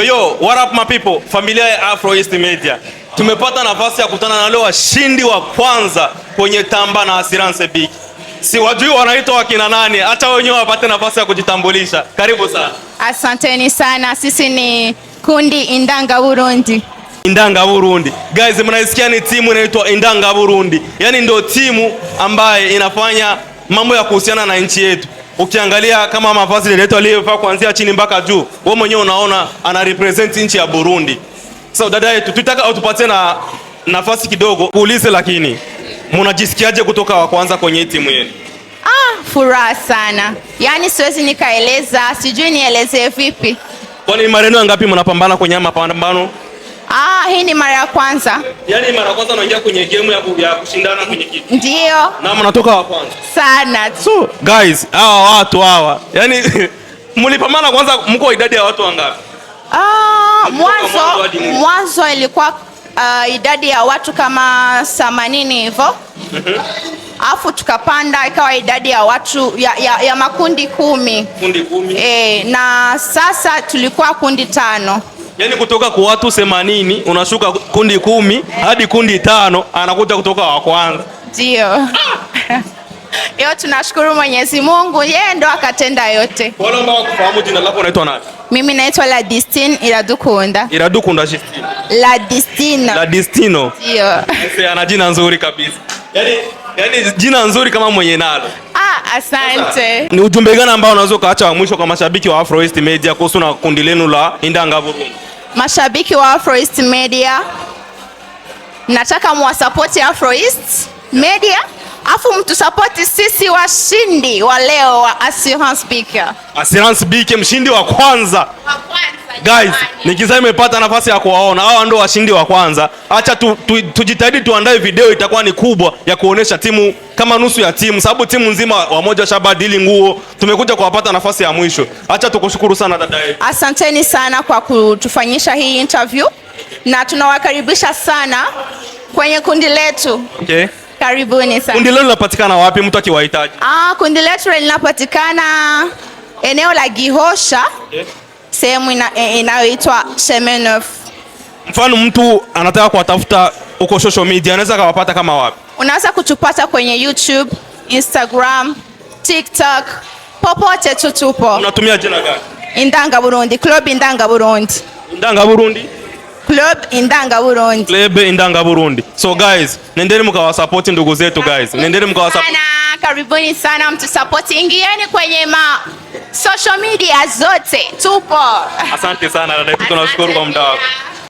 Yo, what up my people? Familia ya Afro East Media. Tumepata nafasi ya kukutana na wale washindi wa kwanza kwenye tamba na Assurance Big. Si wajui wanaitwa wakina nani, acha wenyewe wapate nafasi ya kujitambulisha. Karibu sana. Asanteni sana. Sisi ni kundi Indanga Burundi. Indanga Burundi. Guys, mnaisikia ni timu inaitwa Indanga Burundi. Yaani ndio timu ambaye inafanya mambo ya kuhusiana na nchi yetu. Ukiangalia kama mavazi letu aliyovaa kuanzia chini mpaka juu, wewe mwenyewe unaona ana represent nchi ya Burundi. So dada yetu, tutaka utupatie na nafasi kidogo kuulize, lakini mnajisikiaje kutoka wa kwanza kwenye timu yenu? Furaha sana. Yaani siwezi nikaeleza, sijui nielezee vipi. Kwani maneno ngapi mnapambana kwenye mapambano? Hii ni mara ya kwanza. Yaani mara ya kwanza unaingia kwenye game ya kushindana kwenye kitu. Ndio. Na mnatoka wa kwanza. Sana. So guys, yaani mlipambana kwanza, mko idadi ya watu wangapi? Mwanzo ilikuwa idadi ya watu kama 80 hivyo. Alafu tukapanda ikawa idadi ya watu ya makundi 10. Kundi 10. Na sasa tulikuwa kundi 5. Yaani kutoka kwa watu 80 unashuka kundi 10 hadi kundi 5, anakuja kutoka wa kwanza. Ndio. Yo, tunashukuru Mwenyezi Mungu, yeye ndo akatenda yote. Wala mbao kufahamu jina lako, unaitwa nani? Mimi naitwa Ladistine Iradukunda. Iradukunda Justine. Ladistine. Ladistino. Ndio. Sasa ana jina nzuri kabisa. Yaani jina nzuri kama mwenye nalo. Asante. Ni ujumbe gani ambao unaweza kaacha wa mwisho kwa mashabiki wa Afro East Media kuhusu na kundi lenu la Indanga Burundi? Mashabiki wa Afro East Media, nataka muwasapoti Afro East Media, afu mtusapoti sisi washindi wa leo wa Assurance Big. Assurance Big mshindi wa kwanza. Guys, nikizama nimepata nafasi ya kuwaona. Hao ndio washindi wa kwanza. Acha tujitahidi tuandae video, itakuwa ni kubwa ya kuonesha timu kama nusu ya timu, sababu timu nzima wamoja shabadili nguo. Tumekuja kuwapata nafasi ya mwisho. Acha tukushukuru sana dada yetu. Asanteni sana kwa kutufanyisha hii interview na tunawakaribisha sana kwenye kundi letu. Okay. Karibuni sana. Kundi lenu linapatikana wapi mtu akiwahitaji? Kundi letu linapatikana eneo la Gihosha. Okay. Sehemu inayoitwa Chemin 9. Mfano mtu anataka kuwatafuta uko social media, anaweza kawapata kama wapi? Unaweza kutupata kwenye YouTube, Instagram, TikTok, popote tupo. Unatumia jina gani? Indanga Burundi, Club Indanga Burundi. Indanga Burundi? Club Indanga Burundi. Club Indanga Burundi. So guys, nendeni mkawasupport ndugu zetu guys. Nendeni mkawasupport. Karibuni sana mtusupport. Ingieni kwenye social media zote. Tupo. Asante sana dada, tunashukuru kwa muda wako.